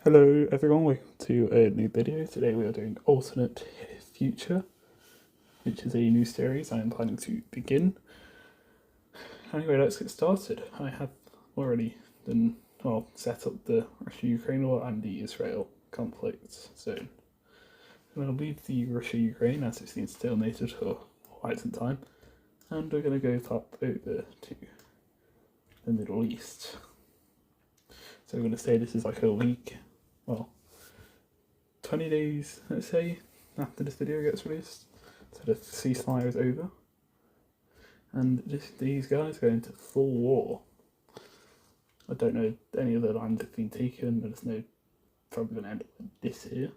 Hello everyone, welcome to a new video. Today we are doing Alternate Future, which is a new series I am planning to begin. Anyway, let's get started. I have already set up the Russia-Ukraine war and the Israel conflict zone. I'm going to leave the Russia-Ukraine as it's been stalemated for quite some time, and we're going to go top over to the Middle East. So we're going to say this is like a week, 20 days, let's say, after this video gets released. So the ceasefire is over. And these guys go into full war. I don't know if any of the lands have been taken, but there's probably going to end up with this here.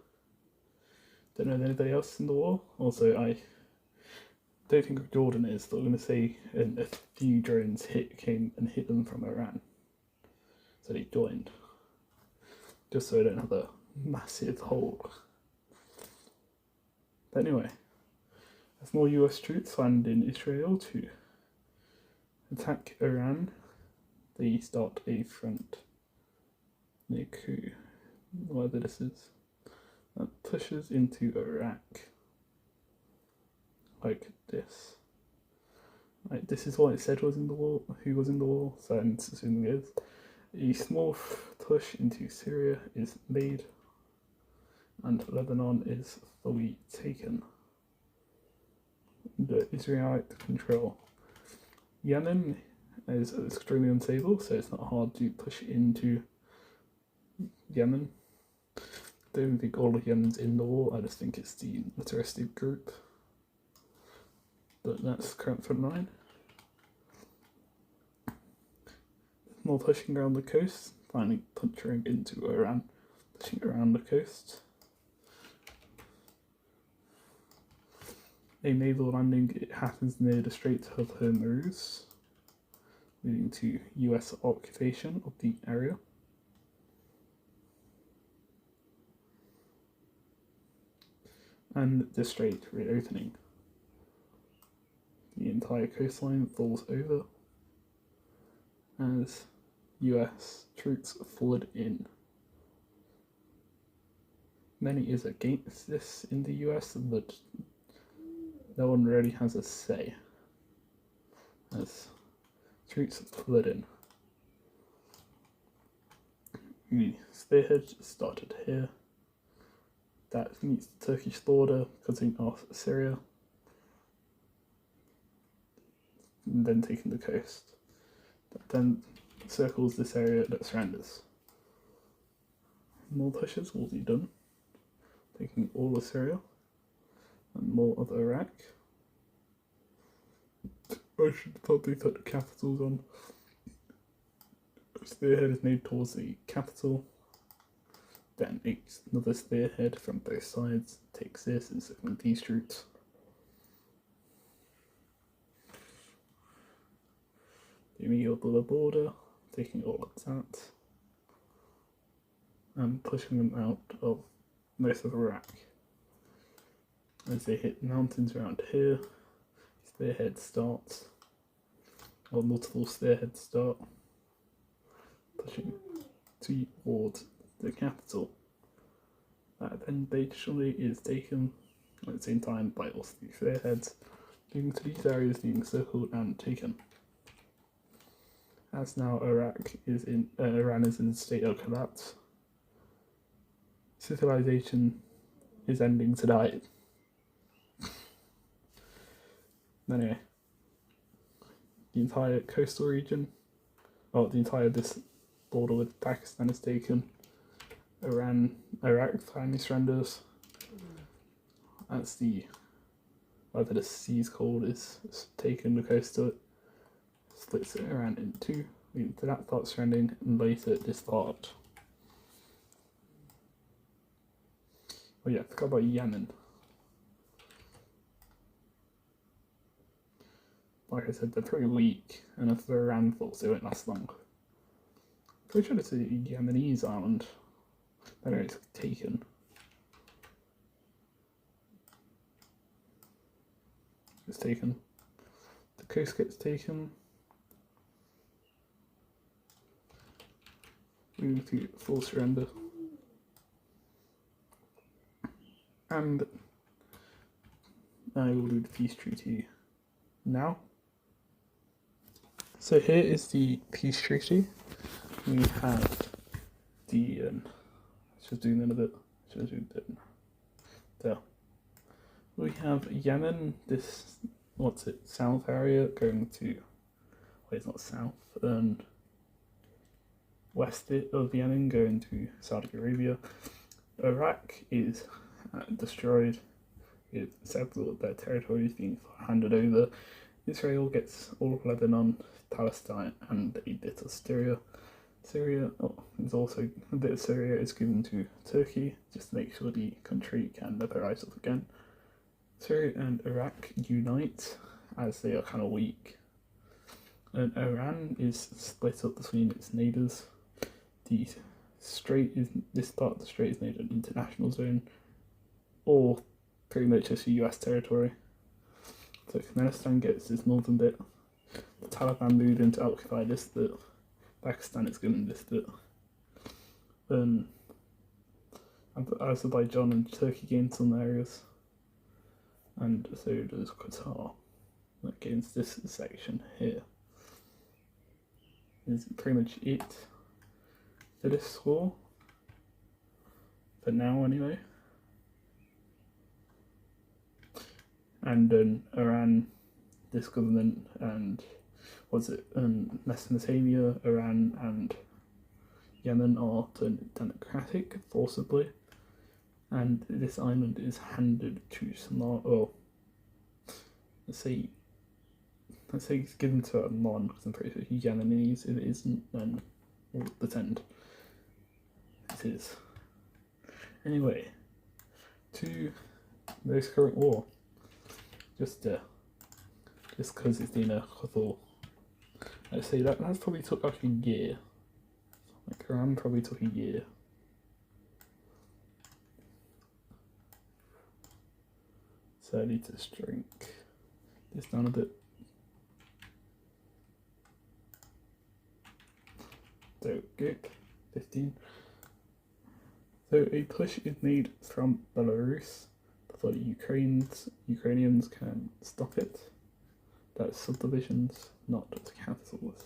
Don't know anybody else in the war. Also, I don't think Jordan is, but I'm going to say a few drones came and hit them from Iran. So they joined. Just so I don't have a massive hole. But anyway, as more US troops land in Israel to attack Iran, they start a front near Ku, whatever this is, that pushes into Iraq. Like this. Like this is what it said was in the war, who was in the war, so I'm assuming it is. A small push into Syria is made, and Lebanon is fully taken. The Israelite control. Yemen is extremely unstable, so it's not hard to push into Yemen. I don't think all of Yemen's in the war, I just think it's the militaristic group. But that's current front line. More pushing around the coast, finally puncturing into Iran, pushing around the coast. A naval landing, it happens near the Strait of Hormuz, leading to US occupation of the area. And the strait reopening. The entire coastline falls over as US troops flood in. Many is against this in the US, but no one really has a say as troops flood in. The spearhead started here. That meets the Turkish border, cutting off Syria, and then taking the coast. That then circles this area that surrounds us. More pushes will be done, taking all of Syria and more of Iraq. I should probably put the capitals on. Spearhead is made towards the capital. Then another spearhead from both sides takes this and circling these troops. The immediate border, taking all of that, and pushing them out of most of Iraq. As they hit mountains around here, spearhead starts, or multiple spearheads start, pushing towards the capital. That then basically is taken at the same time by all three spearheads, leading to these areas being circled and taken. As now Iran is in a state of collapse. Civilization is ending tonight. Anyway, the entire coastal region, the entire this border with Pakistan is taken. Iraq finally surrenders. That's whatever the sea's called is taken, the coast to it, splits it around in two, leading to that part surrendering, and later this part. Oh yeah, I forgot about Yemen. Like I said, they're pretty weak, and if they're Iran falls, they won't last long. Pretty sure it's a Yemenese island. I know it's taken. It's taken. The coast gets taken. Moving to full surrender. And I will do the peace treaty now. So here is the peace treaty. We have the just doing that a bit. Just do that. There. We have Yemen. This south area going to. Well, it's not south. West of Yemen going to Saudi Arabia. Iraq is destroyed, with several of their territories being handed over. Israel gets all of Lebanon, Palestine, and a bit of Syria. Syria is also a bit of Syria is given to Turkey just to make sure the country can never rise up again. Syria and Iraq unite as they are kind of weak. And Iran is split up between its neighbours. This part of the strait is made an international zone, or pretty much just a US territory. So Turkmenistan gets this northern bit. The Taliban moved in to occupy this bit. Pakistan is given this bit. Azerbaijan and Turkey gain some areas, and so does Qatar. That gains this section here. Is pretty much it for this war. For now, anyway. And Iran, this government, and Mesopotamia, Iran, and Yemen are turned democratic forcibly, and this island is handed to Somalia. Well, let's say it's given to Oman, because I'm pretty sure he's Yemenis. If it isn't, then we'll pretend it is. Anyway, to this current war. Just because it's been a couple. Let's say that's probably took like a year. Like Iran probably took a year. So I need to shrink this down a bit. So good, 15. So a push is made from Belarus so the Ukrainians can stop it. That's subdivisions, not capitals.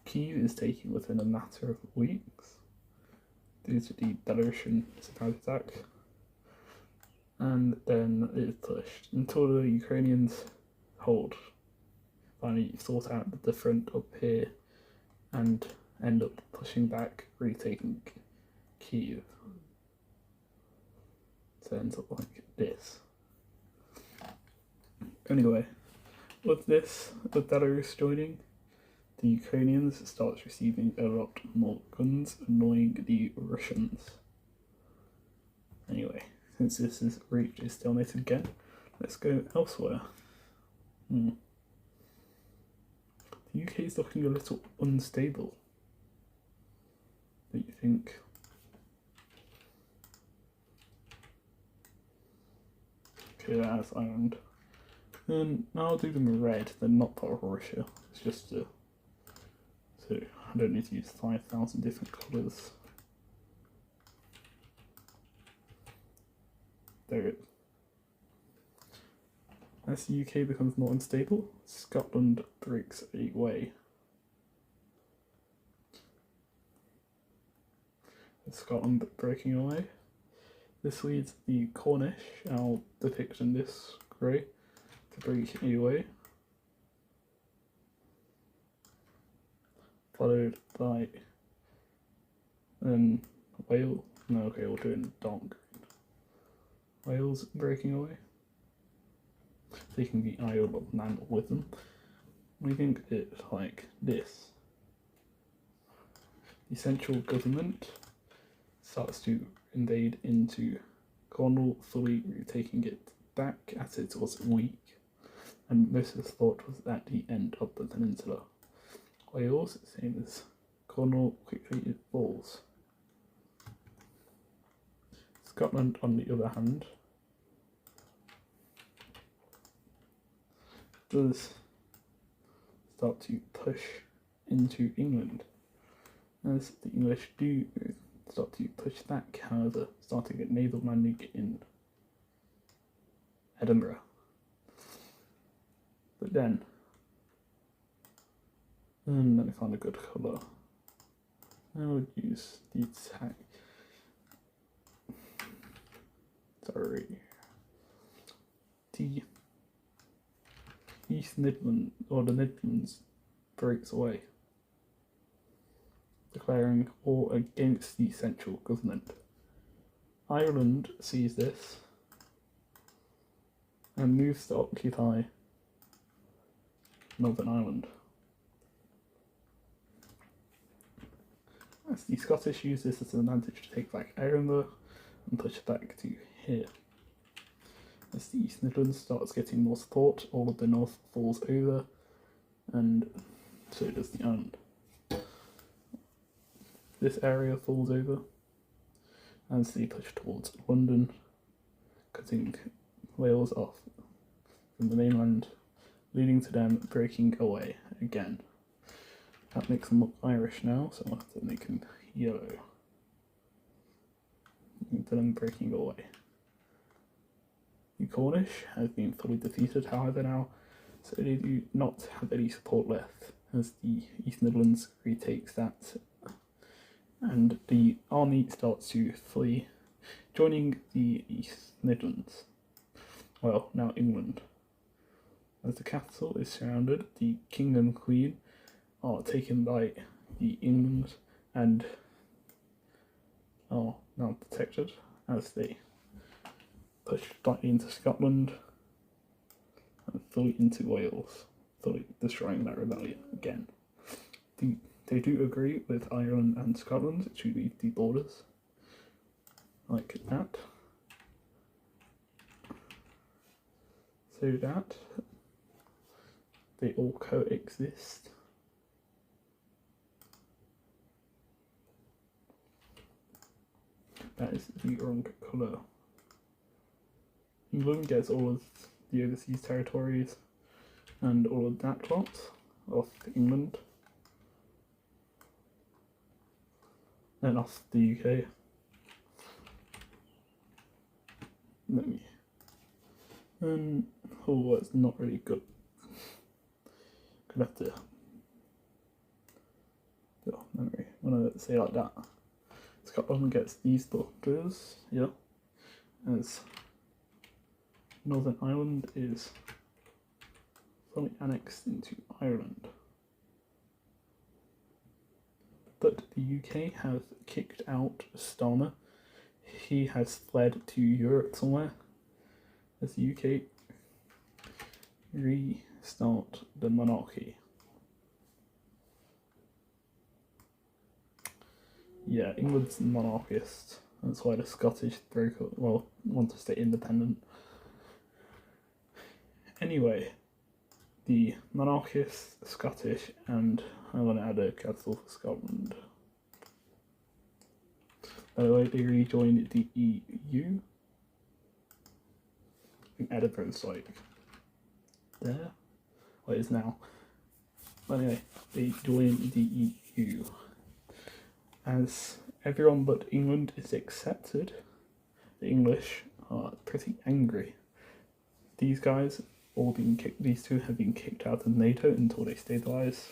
Kyiv is taken within a matter of weeks due to the Belarusian surprise attack, and then it is pushed until the Ukrainians finally sort out the front up here and end up pushing back, retaking Kyiv. So it ends up like this. Anyway, with Belarus joining, the Ukrainians start receiving a lot more guns, annoying the Russians. Anyway, since this has reached a stalemate again, let's go elsewhere. The UK is looking a little unstable. Don't you think? Okay, that's Ireland. Now I'll do them red. They're not part of Russia. It's just so I don't need to use 5,000 different colours. There it is. As the UK becomes more unstable, Scotland breaks away. Scotland breaking away. This leads the Cornish, I'll depict in this grey, to break away. Followed by Wales. No, okay, we'll do it in dark green. Wales breaking away. Taking the Isle of Man with them. We think it's like this. The central government starts to invade into Cornwall, fully taking it back as it was weak, and most of the thought was at the end of the peninsula. Wales, same as Cornwall, quickly it falls. Scotland, on the other hand, does start to push into England, as the English do start to push back, however, starting at naval landing in Edinburgh. But then, let me find a good colour. I would use the tag. Sorry. The East Midland, or the Midlands, breaks away, declaring war against the central government. Ireland sees this and moves to occupy Northern Ireland. As the Scottish use this as an advantage to take back Edinburgh and push it back to here. As the East Midlands starts getting more support, all of the north falls over, and so does the island. This area falls over as they push towards London, cutting Wales off from the mainland, leading to them breaking away again. That makes them look Irish now, so I'll have to make them yellow. To them breaking away. The Cornish have been fully defeated, however, now, so they do not have any support left, as the East Midlands retakes that, and the army starts to flee, joining the East Midlands. Well, now England. As the capital is surrounded, the king and queen are taken by the England and are now protected as they push slightly into Scotland and fully into Wales, fully destroying that rebellion again. They do agree with Ireland and Scotland to leave the borders, like that, so that they all coexist. That is the wrong colour. England gets all of the overseas territories and all of that lot off England and off the UK. Oh, it's not really good. Gonna have to memory when I say it like that. Scotland gets these borders, yeah, as Northern Ireland is fully annexed into Ireland. But the UK have kicked out Starmer. He has fled to Europe somewhere, as the UK restart the monarchy. Yeah, England's monarchist. That's why the Scottish want to stay independent. Anyway, the monarchist, Scottish, and I want to add a capital for Scotland. By the way, they rejoined the EU. I think Edinburgh's like there. Well, it is now. But anyway, they joined the EU. As everyone but England is accepted, the English are pretty angry. These guys these two have been kicked out of NATO until they stabilise,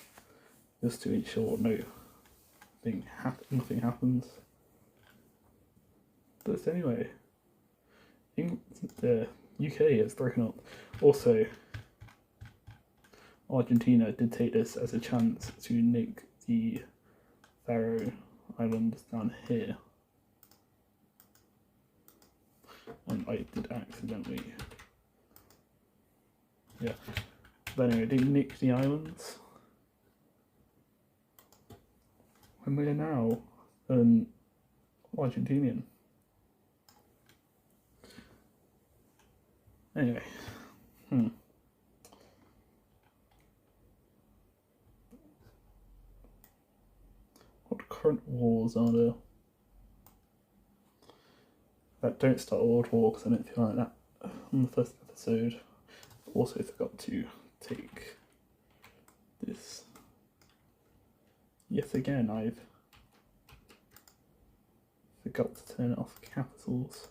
just to ensure nothing happens. But anyway, the UK is broken up. Also, Argentina did take this as a chance to nick the Faroe Islands down here, and I did accidentally. Yeah, but anyway, they nicked the islands, and we are now Argentinian. Anyway, what current wars are there that don't start a world war? Because I didn't feel like that on the first episode. Also forgot to take this. Yet again, I've forgot to turn off capitals.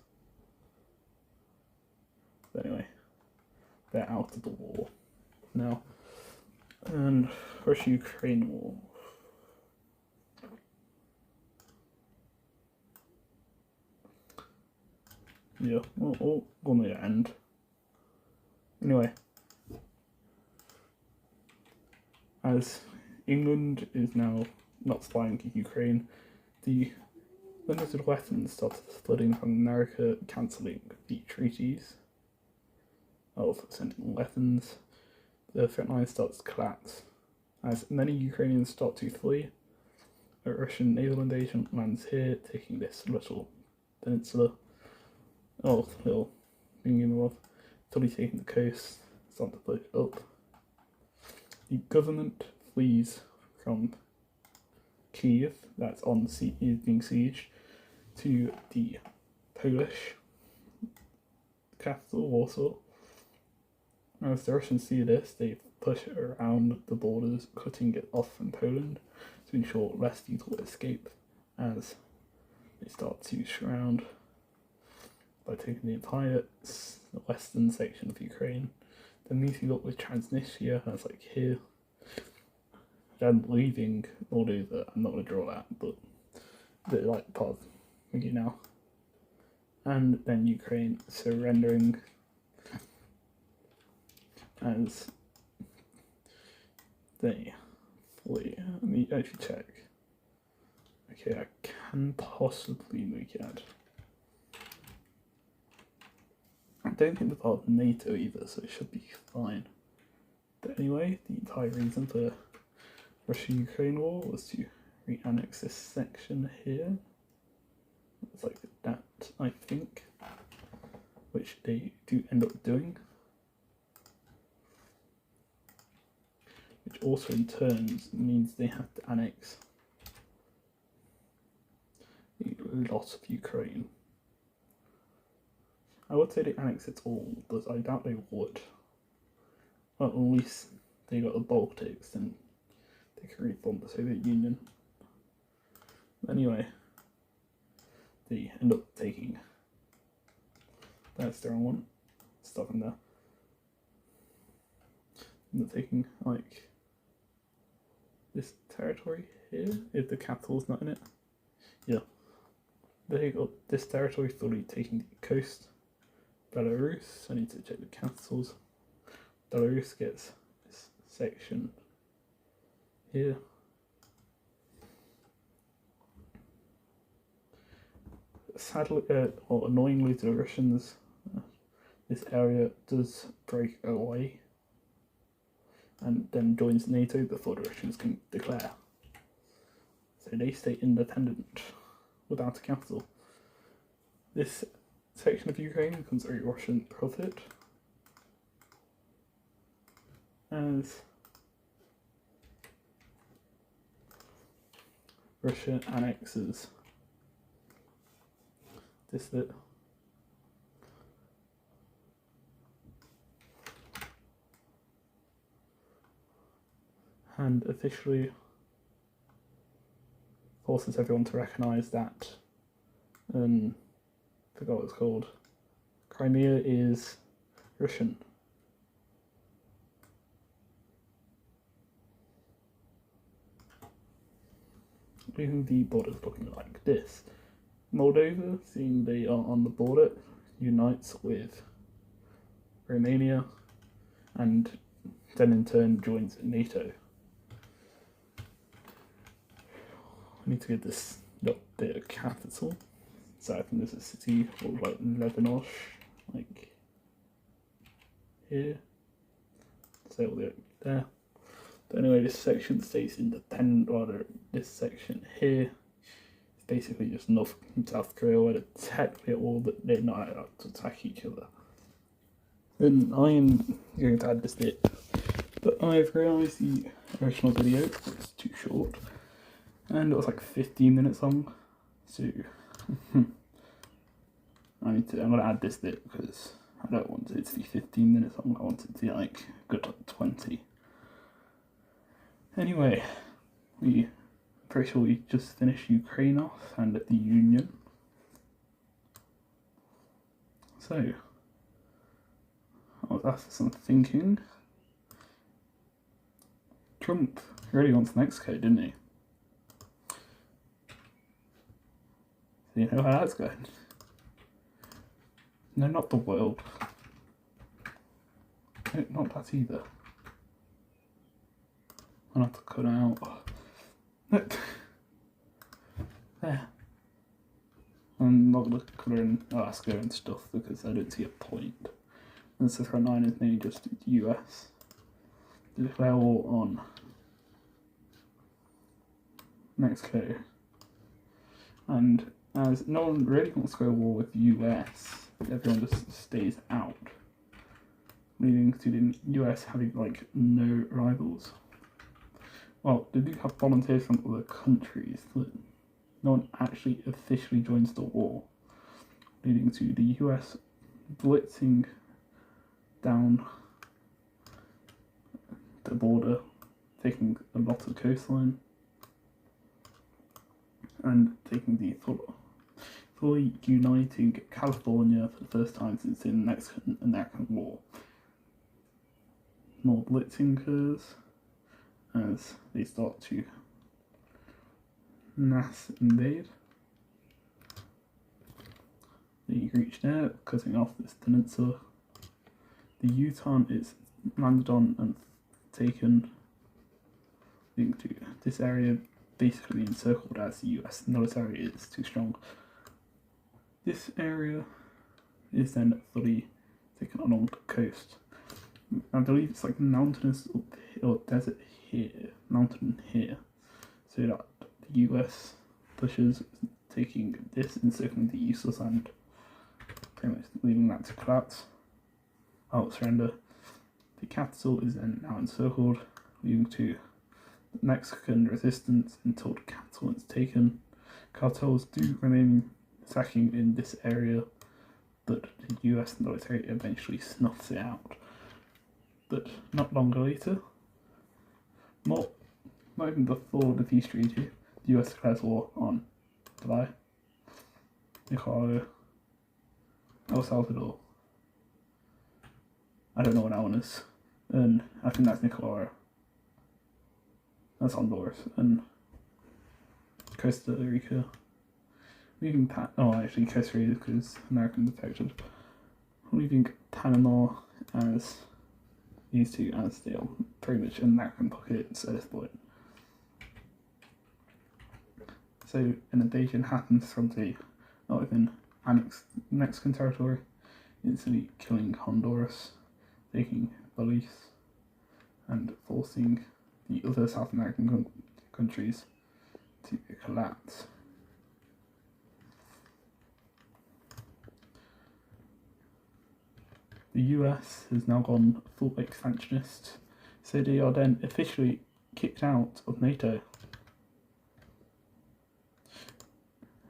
But anyway, they're out of the war now. And Russia-Ukraine war. Yeah, all gonna end. Anyway, as England is now not supplying Ukraine, the limited weapons started flooding from America, cancelling the treaties of sending weapons. The front line starts to collapse as many Ukrainians start to flee. A Russian naval invasion lands here, taking this little peninsula, little thing in the north, totally taking the coast, starting to push up. The government flees from Kiev, that's is being sieged, to the Polish capital, Warsaw. As the Russians see this, they push it around the borders, cutting it off from Poland to ensure less people escape as they start to surround by taking the entire western section of Ukraine. Then meeting up with Transnistria, that's like here. Then leaving Moldova, I'm not going to draw that, but they're like part of Hungary now. And then Ukraine surrendering as they flee. Let me actually check. Okay, I can possibly make it. I don't think they're part of NATO either, so it should be fine. But anyway, the entire reason for Russia-Ukraine war was to re-annex this section here. It's like that, I think, which they do end up doing. Which also in turn means they have to annex a lot of Ukraine. I would say they annex it all, but I doubt they would. Well, at least they got the Baltics, and they can reform the Soviet Union. Anyway, they end up taking. That's the wrong one. Stuff in there. End up taking like this territory here, if the capital's not in it. Yeah. They got this territory fully taking the coast. Belarus, I need to check the capitals. Belarus gets this section here. Sadly, or annoyingly to the Russians, this area does break away and then joins NATO before the Russians can declare. So they stay independent without a capital. This section of Ukraine becomes a Russian profit as Russia annexes this bit. And officially forces everyone to recognise that, forgot what it's called, Crimea is Russian. Leaving the borders looking like this. Moldova, seeing they are on the border, unites with Romania and then in turn joins NATO. I need to get this bit of capital. So I think there's a city called like Levinosh, like here. So it'll be like there. But anyway, this section stays independent, rather this section here is basically just North and South Korea, where they're technically at war, but they're not allowed to attack each other. And I am going to add this bit, but I've realised the original video was too short, and it was like 15 minutes long, so I'm going to add this bit because I don't want it to be 15 minutes long, I want it to be like good 20. Anyway, I'm pretty sure we just finished Ukraine off and the Union. So, after some thinking, Trump really wants Mexico, didn't he? So you know how that's going. No, not the world. No, not that either. I'll have to cut out. There. I'm not going to colour in Alaska and stuff because I don't see a point. And so threat 9 is mainly just the US. To declare war on Mexico. And as no one really wants to go to war with the US, everyone just stays out. Leading to the US having like no rivals. Well, they do have volunteers from other countries, but no one actually officially joins the war, leading to the US blitzing down the border, taking a lot of coastline, and taking the fully uniting California for the first time since the Mexican-American War. More blitzing occurs as they start to mass invade. They reach there, cutting off this peninsula. The Yutan is landed on and taken, leading to this area basically encircled as the US military is too strong. This area is then fully taken along the coast. I believe it's like mountainous or desert here, mountain here, so that the US pushes, taking this and encircling the useless land, pretty much leaving that to collapse. Surrender. The capital is then now encircled, leading to Mexican resistance until the capital is taken. Cartels do remain attacking in this area, but the US military eventually snuffs it out. But not longer later, not even before the peace treaty, the US declares war on Dubai, Nicaragua, El Salvador. I don't know what that one is, and I think that's Nicaragua. That's Honduras and Costa Rica. Leaving actually Costa Rica because Americans affected. Leaving Panama as these two as they are pretty much American pockets at this point. So an invasion happens from the not even annexed Mexican territory, instantly killing Honduras, taking Belize, and forcing the other South American countries to collapse. The US has now gone full expansionist, so they are then officially kicked out of NATO,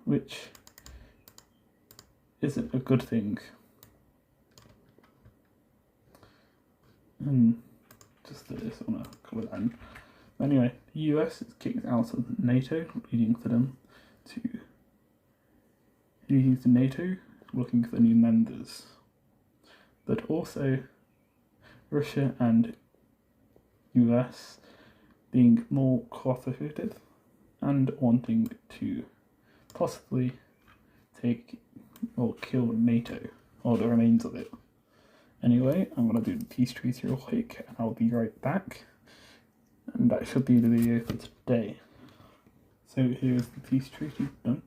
which isn't a good thing. And just want to cover that in. Anyway, the US is kicked out of NATO, leading to NATO looking for new members. But also Russia and US being more cooperative and wanting to possibly take or kill NATO, or the remains of it. Anyway, I'm going to do the peace treaty real quick and I'll be right back. And that should be the video for today. So here's the peace treaty done.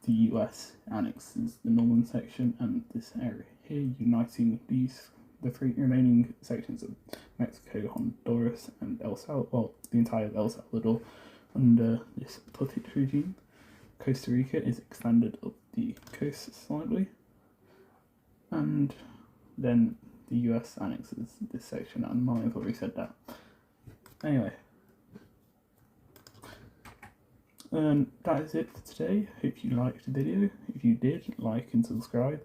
The US annexes the northern section and this area here, uniting the three remaining sections of Mexico, Honduras, and the entire El Salvador under this puppet regime. Costa Rica is expanded up the coast slightly, and then the US annexes this section, and I've already said that. Anyway. That is it for today. Hope you liked the video. If you did, like and subscribe,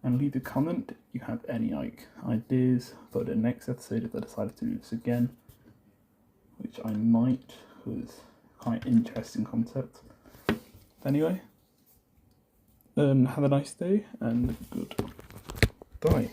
and leave a comment if you have any ideas for the next episode if I decide to do this again, which I might, because quite interesting concept. Anyway, have a nice day and goodbye.